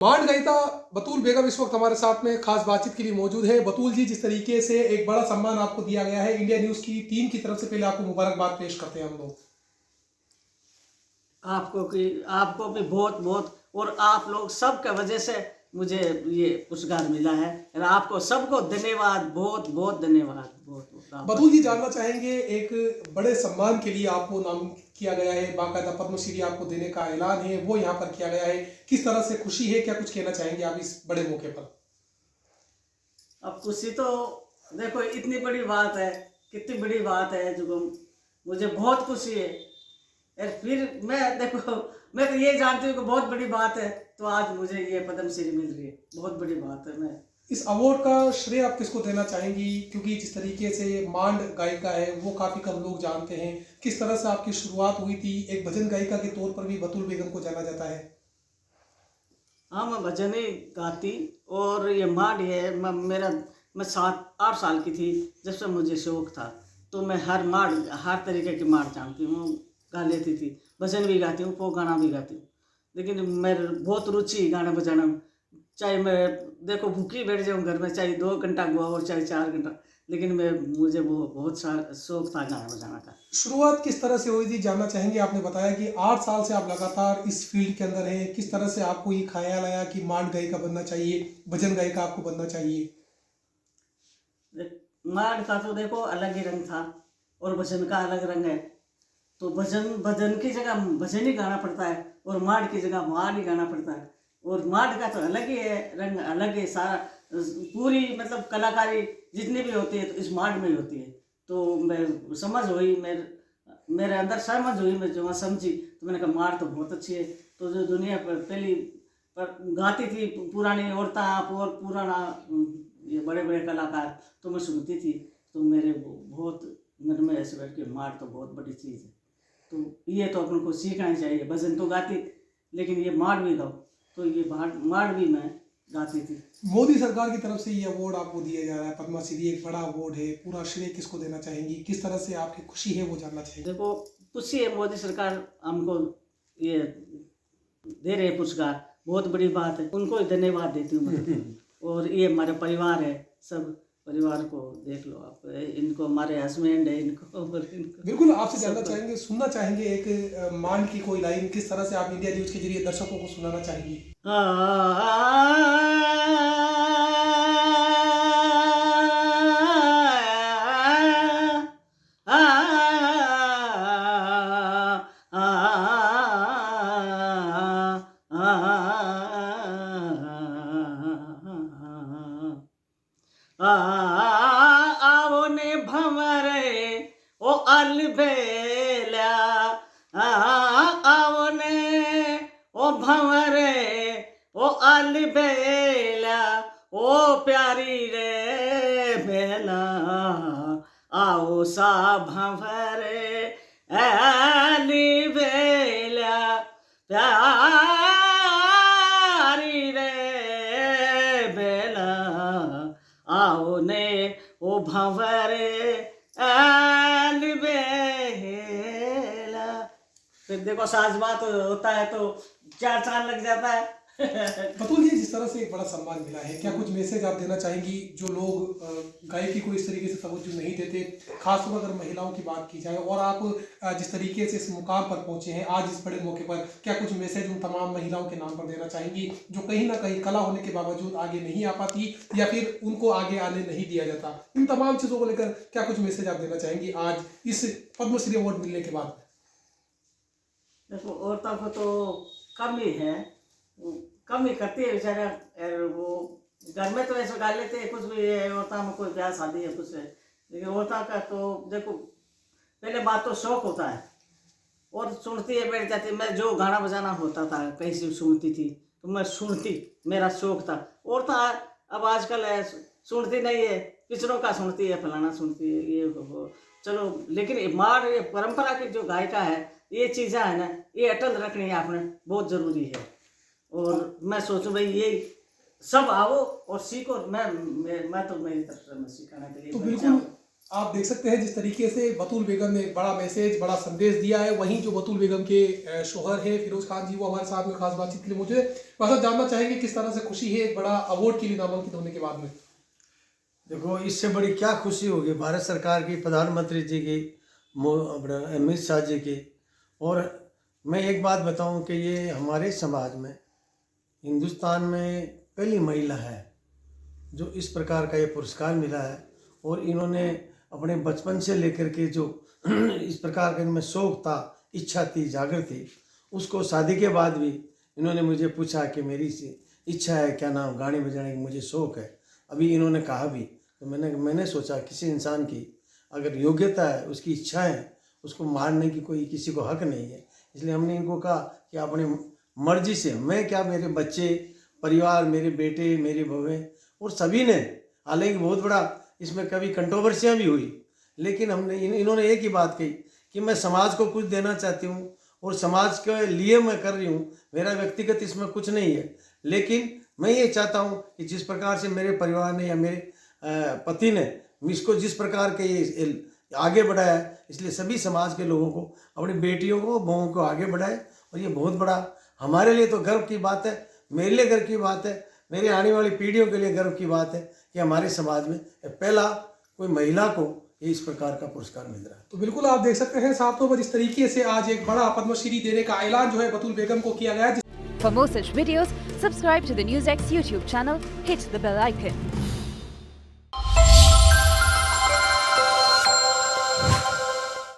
मांड गायिका बतूल बेगम इस वक्त हमारे साथ में खास बातचीत के लिए मौजूद है। बतूल जी, जिस तरीके से एक बड़ा सम्मान आपको दिया गया है इंडिया न्यूज की टीम की तरफ से, पहले आपको मुबारकबाद पेश करते हैं हम लोग। आपको भी बहुत बहुत, और आप लोग सब के वजह से मुझे ये पुरस्कार मिला है। और आपको सबको धन्यवाद, बहुत बहुत धन्यवाद, बहुत बहुत। बतूल जी, जानना चाहेंगे, एक बड़े सम्मान के लिए आपको नाम किया गया है, बाकायदा पद्मश्री आपको देने का ऐलान है वो यहाँ पर किया गया है। किस तरह से खुशी है, क्या कुछ कहना चाहेंगे आप इस बड़े मौके पर? अब खुशी तो देखो, इतनी बड़ी बात है, कितनी बड़ी बात है जो मुझे बहुत खुशी है। और फिर मैं तो ये जानती हूँ कि बहुत बड़ी बात है, तो आज मुझे ये पद्मश्री मिल रही है, बहुत बड़ी बात है। मैं इस अवार्ड का श्रेय आप किसको देना चाहेंगी, क्योंकि जिस तरीके से मांड गायिका है वो काफ़ी कम लोग जानते हैं। किस तरह से आपकी शुरुआत हुई थी? एक भजन गायिका के तौर पर भी बतूल बेगम को जाना जाता है। हाँ, मैं भजन ही गाती। और ये मांड है, मैं 7-8 साल की थी जब से मुझे शौक था, तो मैं हर तरीके की मांड जानती हूँ, गा लेती थी। भजन भी गाती हूँ, फोक गाना भी गाती हूँ। लेकिन मेरे बहुत रुचि गाना बजाना में। चाहे मैं देखो भूखी बैठ जाऊँ घर में, चाहे 2 घंटा गुआ और चाहे 4 घंटा, लेकिन मुझे वो बहुत शौक था गाना बजाना का। शुरुआत किस तरह से हुई थी, जानना चाहेंगे। आपने बताया कि 8 साल से आप लगातार इस फील्ड के अंदर हैं। किस तरह से आपको ये ख्याल आया कि मांड गायिका बनना चाहिए, भजन गायिका आपको बनना चाहिए? मांड का तो देखो अलग ही रंग था, और भजन का अलग रंग है। तो भजन की जगह भजन ही गाना पड़ता है, और मांड की जगह मांड ही गाना पड़ता है। और मांड का तो अलग ही है, रंग अलग है सारा। पूरी मतलब कलाकारी जितनी भी होती है तो इस मांड में ही होती है। तो मैं समझ हुई, मेरे अंदर समझ हुई, मैं जो समझी, तो मैंने कहा मांड तो बहुत अच्छी है। तो जो दुनिया पर पहली पर गाती थी पुरानी औरतें आप और पुराना ये बड़े बड़े कलाकार, तो मैं सुनती थी। तो मेरे बहुत मन में ऐसे बैठ के मांड तो बहुत बड़ी चीज़ है। तो ये तो अपन को सीखना ही चाहिए। भजन तो गाती, लेकिन ये मांड भी गाओ, तो ये मांड भी मैं गाती थी। मोदी सरकार की तरफ से ये अवार्ड आपको दिया जा रहा है, पद्मश्री एक बड़ा अवार्ड है। पूरा श्रेय किसको देना चाहेंगी? किस तरह से आपकी खुशी है वो जानना चाहेंगे। देखो, खुशी है, मोदी सरकार हमको ये दे रहे पुरस्कार, बहुत बड़ी बात है, उनको ही धन्यवाद देती हूँ मैं। और ये हमारे परिवार है, सब परिवार को देख लो आप, इनको हमारे हस्बैंड है, इनको बिल्कुल, आपसे जानना चाहेंगे, सुनना चाहेंगे एक मांड की कोई लाइन, किस तरह से आप इंडिया न्यूज के जरिए दर्शकों को सुनाना चाहेंगी। आओ ने भंवरे ओ अलबेला, आओ ने ओ भंवरे ओ अलबेला, ओ प्यारी रे बेला, आओ सा भंवरे अलबेला, प्यारी रे बेला, आओ ने ओ भंवरे अलबेला। फिर देखो साज बात होता है तो 4 साल लग जाता है। बतूल जी, जिस तरह से एक बड़ा सम्मान मिला है, क्या कुछ मैसेज आप देना चाहेंगी जो लोग गायकी को इस तरीके से तवज्जो नहीं देते, खासतौर पर अगर महिलाओं की बात की जाए, और आप जिस तरीके से इस मुकाम पर पहुंचे हैं आज इस बड़े मौके पर, क्या कुछ मैसेज उन तमाम महिलाओं के नाम पर देना चाहेंगी जो कहीं ना कहीं कला होने के बावजूद आगे नहीं आ पाती, या फिर उनको आगे आने नहीं दिया जाता? इन तमाम चीज़ों को लेकर क्या कुछ मैसेज आप देना चाहेंगी आज इस पद्मश्री अवार्ड मिलने के बाद? देखो, औरतों को तो कम ही है, कम ही करती है बेचारा। वो घर में तो ऐसा गा लेते हैं, कुछ भी है, औरतों में कोई ब्याह शादी है कुछ है, लेकिन औरतों का तो देखो, पहले बात तो शौक होता है, और सुनती है बैठ जाती है। मैं जो गाना बजाना होता था कहीं से सुनती थी, तो मैं सुनती, मेरा शौक था। औरतें अब आजकल है सुनती नहीं है, पिक्चरों का सुनती है, फलाना सुनती है, ये वो। चलो, लेकिन ये परंपरा की जो गायिका है, ये चीज़ें है ना, ये अटल रखनी है आपने, बहुत ज़रूरी है। और मैं सोचूं भाई ये सब आओ और सीखो। मैं तो मेरी तरफ से मैं सिखाने के लिए तो मैं बिल्कुल, चाहूँ। आप देख सकते हैं जिस तरीके से बतूल बेगम ने एक बड़ा मैसेज, बड़ा संदेश दिया है। वहीं जो बतूल बेगम के शोहर हैं फिरोज खान जी, वो हमारे साथ में खास बातचीत के लिए मौजूद है। वैसा जानना चाहेंगे किस तरह से खुशी है एक बड़ा अवार्ड के लिए नामांकित होने के बाद में। देखो, इससे बड़ी क्या खुशी होगी भारत सरकार की, प्रधानमंत्री जी की, अमित शाह जी की। और मैं एक बात बताऊं कि ये हमारे समाज में, हिंदुस्तान में पहली महिला है जो इस प्रकार का ये पुरस्कार मिला है। और इन्होंने अपने बचपन से लेकर के जो इस प्रकार का इनमें शौक था, इच्छा थी, जागृत थी, उसको शादी के बाद भी इन्होंने मुझे पूछा कि मेरी इच्छा है क्या नाम गाने बजाने की, मुझे शौक है। अभी इन्होंने कहा भी, तो मैंने सोचा किसी इंसान की अगर योग्यता है, उसकी इच्छा है, उसको मारने की कोई किसी को हक नहीं है। इसलिए हमने इनको कहा कि अपने मर्जी से, मैं क्या, मेरे बच्चे, परिवार, मेरे बेटे, मेरे बहुएं और सभी ने, हालांकि बहुत बड़ा इसमें कभी कंट्रोवर्सियाँ भी हुई, लेकिन हमने इन्होंने एक ही बात कही कि मैं समाज को कुछ देना चाहती हूँ और समाज के लिए मैं कर रही हूँ, मेरा व्यक्तिगत इसमें कुछ नहीं है। लेकिन मैं ये चाहता हूँ कि जिस प्रकार से मेरे परिवार ने या मेरे पति ने इसको जिस प्रकार के ये आगे बढ़ाया है, इसलिए सभी समाज के लोगों को, अपनी बेटियों को, बहुओं को आगे बढ़ाए। और ये बहुत बड़ा हमारे लिए तो गर्व की बात है, मेरे लिए गर्व की बात है, मेरे आने वाली पीढ़ियों के लिए गर्व की बात है कि हमारे समाज में पहला कोई महिला को ये इस प्रकार का पुरस्कार मिल रहा है। तो बिल्कुल आप देख सकते हैं साथियों, पर जिस तरीके से आज एक बड़ा पद्मश्री देने का ऐलान जो है बतूल बेगम को किया गया है। For more such videos, subscribe to the NewsX YouTube channel, hit the bell icon.